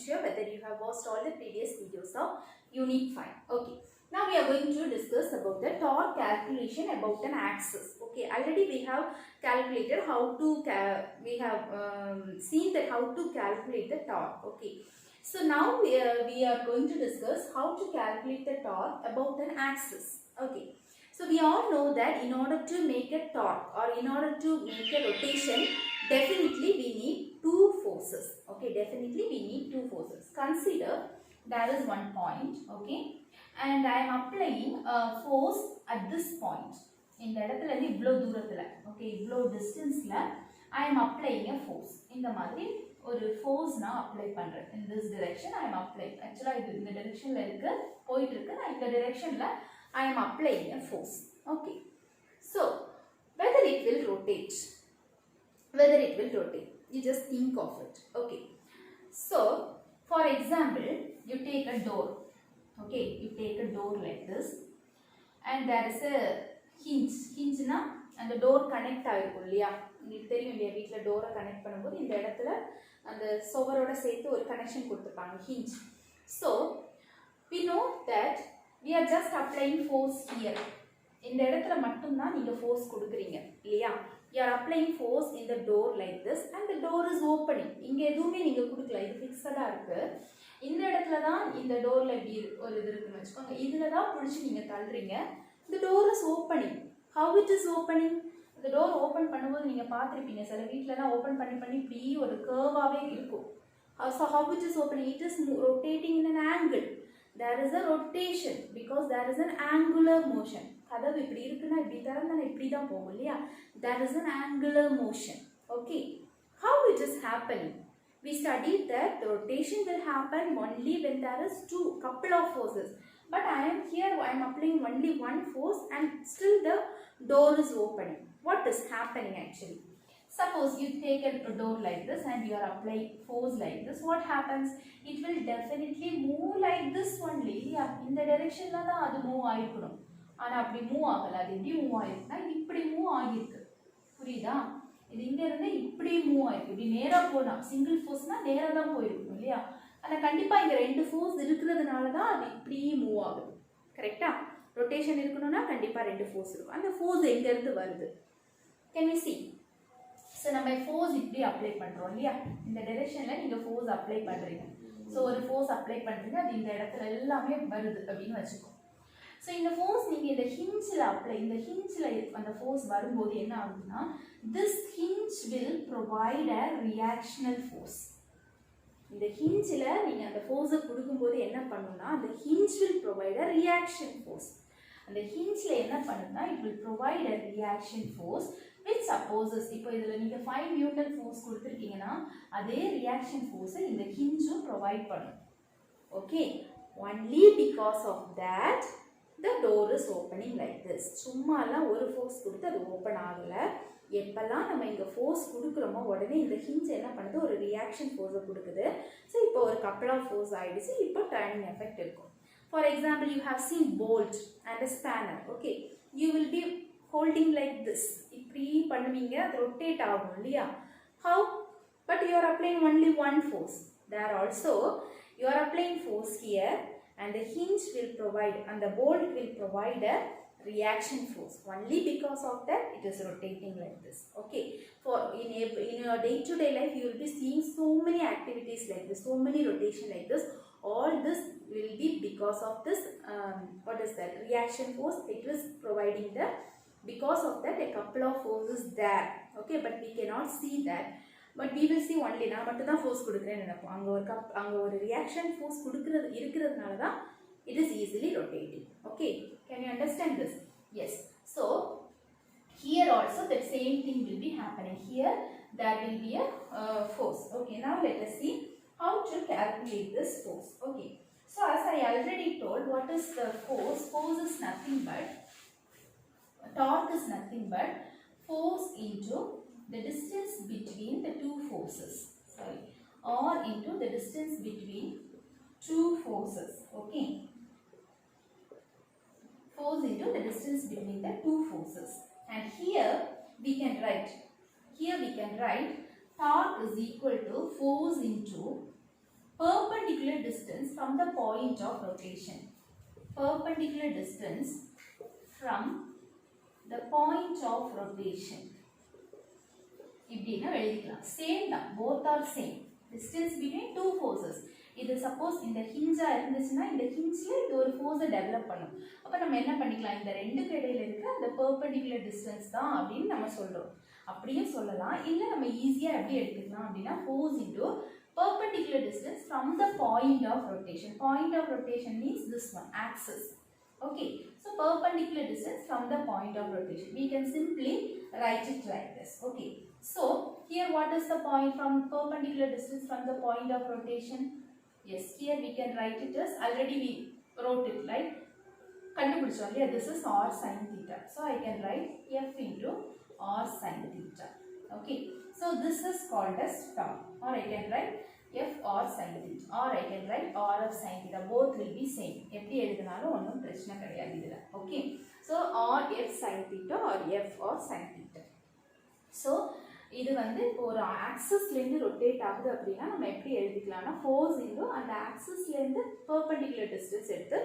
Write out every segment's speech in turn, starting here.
sure whether you have watched all the previous videos of Unit 5. Okay. Now we are going to discuss about the torque calculation about an axis. Okay. Already we have calculated how to, seen that how to calculate the torque. Okay. So now we are going to discuss how to calculate the torque about an axis. Okay. So we all know that in order to make a torque or in order to make a rotation, definitely we need two forces. Okay, definitely we need two forces. Consider there is one point, okay, and I am applying a force at this point. In the இடத்துல இருந்து இவ்ளோ தூரத்துல, okay, இவ்ளோ distanceல I am applying a force. இந்த மாதிரி ஒரு force நான் apply பண்றேன். In this direction I am applying. Actually இது இந்த directionல இருக்கு, போயிட்டு இருக்கு. நான் இந்த directionல I am applying a force. Okay. So, whether it will rotate. You just think of it. Okay. So, for example, you take a door. Okay. You take a door like this. And there is a hinge. Hinge na and the door connect ஆயிருக்கும் இல்லையா? உங்களுக்கு தெரியும் இல்லையா வீட்ல டோரை connect பண்ணும்போது இந்த இடத்துல அந்த சுவரோட சேர்த்து ஒரு கனெக்ஷன் கொடுத்திருப்பாங்க hinge. So, we know that we are just applying force here. இந்த இடத்துல மட்டும் தான் நீங்க force கொடுக்குறீங்க இல்லையா? You are applying force in the door like this and the door is opening. இங்க எதுவுமே நீங்க கொடுக்கல, இது ஃபிக்ஸடா இருக்கு. இந்த இடத்துல தான் இந்த டோர்ல இப்படி ஒரு இது இருக்குன்னு வெச்சுக்கோங்க. இதுல தான் புடிச்சு நீங்க தள்ளுறீங்க. The door is opening. How it is opening? The door open பண்ணும்போது நீங்க பாத்திருப்பீங்க சில வீட்லலாம் ஓபன் பண்ணி இப்படி ஒரு கர்வாவே இருக்கும். So how it is opening? It is rotating in an angle. There is a rotation because there is an angular motion. கதவு இப்படி இருக்குன்னா இப்படி திறந்தா இப்படி தான் போகும் இல்லையா? There is an angular motion. Okay. How it is happening? We studied that the rotation will happen only when there is couple of forces. But I am applying only one force and still the door is opening. What is happening actually? Suppose you take a door like this and you are applying force like this. What happens? It will definitely move like this only. Yeah, in the direction la da adu move aayirukkum. Ana appadi move agala. Adu eppadi move aayirukna? Ippadi move aagirukku. Puriyudha? Idu inga irundha ippadi move aayirukku. Ippadi நேரா போனா single force na நேரா தான் போயிருக்கும் இல்லையா? ஆனா கண்டிப்பா இங்க ரெண்டு force இருக்குறதுனால தான் அது இப்படி மூவ் ஆகுது. கரெக்ட்டா? ரொட்டேஷன் இருக்கணும்னா கண்டிப்பா ரெண்டு force இருக்கும். அந்த force எங்க இருந்து வருது? Can you see? So நம்ம force இப்படி அப்ளை பண்றோம் இல்லையா? இந்த டைரக்ஷன்ல நீங்க force அப்ளை பண்றீங்க. So ஒரு force அப்ளை பண்றீங்க, அது இந்த இடத்துல எல்லாமே வருது அப்படினு வெச்சுக்கோ. So இந்த force நீங்க இந்த hingeல அப்ளை, இந்த hingeல அந்த force வரும்போது என்ன ஆகுதுன்னா, this hinge will provide a reactional force. இந்த hingeல நீங்க அந்த force கொடுக்கும்போது என்ன பண்ணும்னா, அந்த hinge will provide a reaction force. அந்த hingeல என்ன பண்ணும்னா, it will provide a reaction force which supposes, இப்போ இதுல நீங்க 5 நியூட்டன் force கொடுத்திருக்கீங்கன்னா அதே reaction force இந்த hinge provide பண்ணும். Okay, only because of that the door is opening like this. சும்மாலாம் ஒரு force கொடுத்து அது ஓபன் ஆகல. எப்பலாம் நம்ம இங்க force கொடுக்கறோமோ உடனே இந்த hinge என்ன பண்ணுது, ஒரு reaction force கொடுக்குது. சோ இப்போ ஒரு couple of force ஆயிடுச்சு. இப்போ turning effect இருக்கும். For example, you have seen bolt and a spanner. Okay, you will be holding like this. இப்படி பண்ணுவீங்க, அது rotate ஆகும் இல்லையா? How? But you are applying only one force. There also you are applying force here and the hinge will provide and the bolt will provide a reaction force. Only because of that it is rotating like this. Okay, for in your day-to-day life you will be seeing so many activities like this, so many rotation like this. All this will be because of this what is that, reaction force. It is providing the, because of that a couple of forces there. Okay, but we cannot see that, but we will see only நான் மட்டும் தான் force கொடுக்கிறேன்னு நினைப்போம். அங்க ஒரு reaction force இருக்கிறதுனால தான் it is easily rotating. Okay, can you understand this? Yes. So here also the same thing will be happening. Here there will be a force. Okay, now let us see how to calculate this force. Okay, so as I already told, what is the force? Force is nothing but, torque is nothing but force into the distance between the two forces. Sorry, or into the distance between two forces. Okay, force into the distance between the two forces. And here we can write torque is equal to force into perpendicular distance from the point of rotation. Perpendicular distance from the point of rotation. இப்படின்னா எழுதிக்கலாம். Same தான், both are same. Distance between two forces. இது suppose இந்த ஹிஞ்சா இருந்துச்சுன்னா இந்த ஹிஞ்ச்ல இது ஒரு ஃபோர்ஸை டெவலப் பண்ணும். அப்போ நம்ம என்ன பண்ணிக்கலாம், இந்த ரெண்டுக்கு இடையில இருக்கிற அந்த பெர்பெண்டிகுலர் டிஸ்டன்ஸ் தான் அப்படின்னு நம்ம சொல்றோம். அப்படியே சொல்லலாம். இல்லை நம்ம ஈஸியாக எப்படி எடுத்துக்கலாம் அப்படின்னா force into perpendicular distance from the point of rotation. Point of rotation means this one, axis. Okay, so perpendicular distance from the point of rotation. We can simply write it like this. Okay, so here what is the point from perpendicular distance from the point of rotation? Yes, here we can write it as, already we wrote it, right? Kandupidichom illaya, this is r sin theta. So I can write f into r sin theta. Okay, so this is called as tau, or I can write f r sin theta, or I can write r of sin theta. Both will be same. எப்படி எழுதினாலும் ஒன்றும் பிரச்சனை கிடையாது இதுல. Okay, so r f sin theta or f r sin theta. So இது வந்து இப்போ ஒரு ஆக்சிஸ்லேருந்து ரொட்டேட் ஆகுது அப்படின்னா நம்ம எப்படி எழுதிக்கலாம்னா ஃபோர்ஸ் இன்டூ அந்த ஆக்சிஸ்லேருந்து பெர்பெண்டிகுலர் டிஸ்டன்ஸ் எடுத்து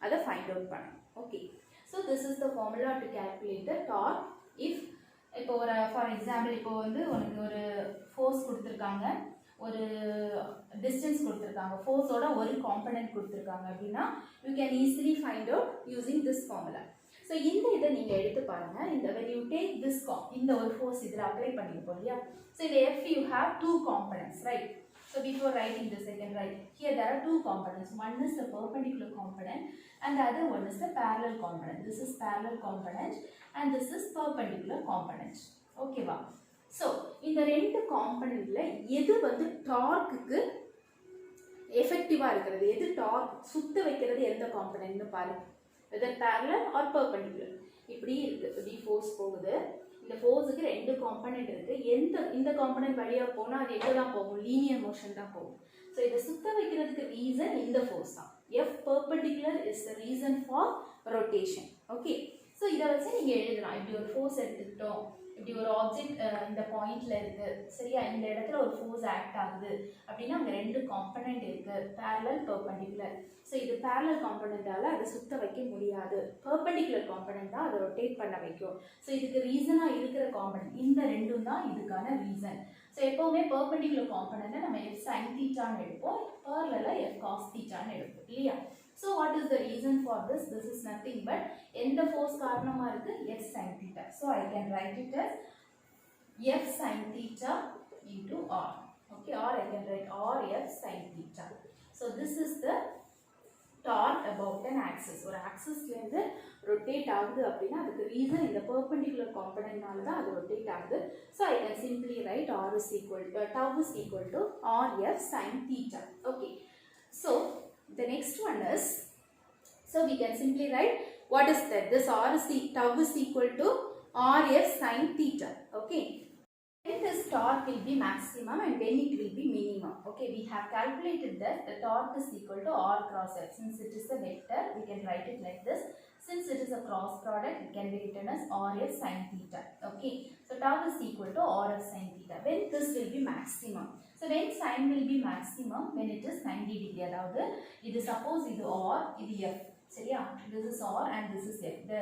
அதை ஃபைண்ட் அவுட் பண்ணணும். Okay, so this is the formula to calculate the torque. If இப்போ ஒரு ஃபார் எக்ஸாம்பிள் இப்போ வந்து உனக்கு ஒரு ஃபோர்ஸ் கொடுத்துருக்காங்க, ஒரு டிஸ்டன்ஸ் கொடுத்துருக்காங்க, ஃபோர்ஸோட ஒரு காம்பனன்ட் கொடுத்துருக்காங்க அப்படின்னா you can easily find out using this formula. So இந்த இதை நீங்கள் எடுத்து பாருங்கள். இந்த when you take this இந்த ஒரு ஃபோர்ஸ் இதில் அப்ளை பண்ணியிருப்போம் இல்லையா. ஸோ இந்த F you have two components, right? So before writing this I can write here there are two components. One is the perpendicular component and the other one is the parallel component. This is parallel component and this is perpendicular component. Okay வா? So இந்த ரெண்டு காம்பனண்ட்ல எது வந்து டார்க்குக்கு எஃபெக்டிவாக இருக்கிறது, எது dark சுத்த வைக்கிறது எந்த காம்பனண்ட்னு பாருங்க. whether parallel or perpendicular. இப்படி இருக்கு, இப்படி ஃபோர்ஸ் போகுது, இந்த ஃபோர்ஸுக்கு ரெண்டு காம்பனண்ட் இருக்கு. இந்த காம்பனண்ட் வழியாக போனால் அது எங்கே தான் போகும், லீனியர் மோஷன் தான் போகும். ஸோ இதை சுத்த வைக்கிறதுக்கு ரீசன் இந்த ஃபோர்ஸ் தான். F perpendicular is the reason for rotation. Okay, so இதை வச்சு நீங்கள் எழுதலாம். இப்படி ஒரு ஃபோர்ஸ் எடுத்துக்கிட்டோம், இப்படி ஒரு ஆப்ஜெக்ட் இந்த பாயிண்ட்ல இருக்கு, சரியா, இந்த இடத்துல ஒரு ஃபோர்ஸ் ஆக்ட் ஆகுது அப்படின்னா அங்கே ரெண்டு காம்பனண்ட் இருக்கு, parallel perpendicular. ஸோ இது parallel காம்பனண்டால அதை சுத்த வைக்க முடியாது, perpendicular காம்பனண்ட் தான் அதை ரொட்டேட் பண்ண வைக்கும். ஸோ இதுக்கு ரீசனாக இருக்கிற காம்பனண்ட் இந்த ரெண்டும் தான் இதுக்கான ரீசன். ஸோ எப்போவுமே perpendicular காம்பனண்ட்டை நம்ம f sin thetaன்னு எடுப்போம், parallel f cos thetaன்னு எடுப்போம் இல்லையா. So what is the reason for this? This is nothing but எந்த force காரணமா இருக்கு, f sin theta. So I can write it as f sin theta into r. Okay, or I can write r f sin theta. So this is the torque about an axis. ஒரு ஆக்சிஸ்ல இருந்து rotate ஆகுது அப்படின்னா அதுக்கு reason இந்த perpendicular componentனால தான் அது rotate ஆகுது. So I can simply write r is equal to tau is equal to r f sin theta. Okay, so the next one is, so we can simply write what is that, this r is tau is equal to r f sin theta. Okay, when this torque will be maximum and when it will be minimum. Okay, we have calculated that the torque is equal to r cross f. Since it is a vector we can write it like this. Since it is a cross product it can be written as r f sin theta. Okay, so tau is equal to r f sin theta when this will be maximum. So when sin will be maximum when it is 90 degree. அதாவது இது suppose இது r, இது f, சரியா, this is r and this is f. The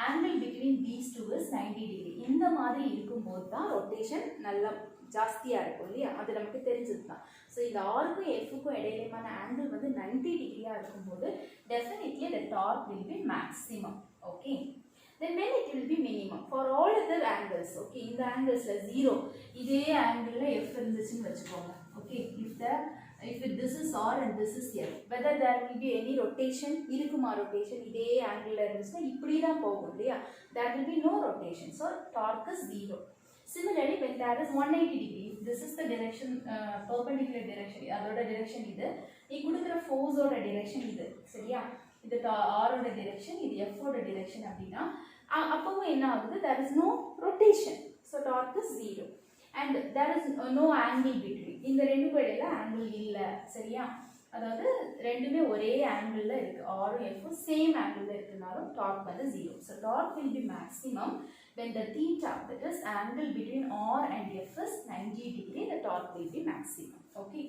angle between these two is 90 degree. இந்த மாதிரி இருக்கும்போது தான் rotation நல்லா ஜாஸ்தியாக இருக்கும் இல்லையா, அது நமக்கு தெரிஞ்சது தான். ஸோ இந்த ஆருக்கும் எஃப்க்கும் இடையிலமான ஆங்கிள் வந்து 90 டிகிரியாக இருக்கும்போது definitely the torque will be maximum. Okay, then when it will be minimum for all other angles. Okay, இந்த ஆங்கிள்ஸ்ல 0 இதே ஆங்கிளில் f இருந்துச்சுன்னு வச்சுக்கோங்க. Okay, if this is r and this is f, whether there will be any rotation, இருக்குமா rotation, இதே ஆங்கிளில் இருந்துச்சுன்னா இப்படி தான் போகும் இல்லையா, there will be no rotation. So torque is 0. Similarly when there is 180 degree, this is the direction, perpendicular direction, அதோட direction இது, நீ கொடுக்குற ஃபோர்ஸோட direction இது, சரியா, இது r ஓட direction, இது f ஓட direction அப்படின்னா அப்பவும் என்ன ஆகுது, there is no rotation. So torque is 0 and there is no angle between. இந்த ரெண்டுக்கும் இடையில ஆங்கிள் இல்லை, சரியா, அதாவது ரெண்டுமே ஒரே ஆங்கிளில் இருக்குது, ஆரும் எஃப்பும் சேம் ஆங்கிளில் இருக்குனாலும் டார்க் வந்து 0. So torque will be maximum when the theta, that is angle between r and f is 90 degree, the torque will be maximum. Okay.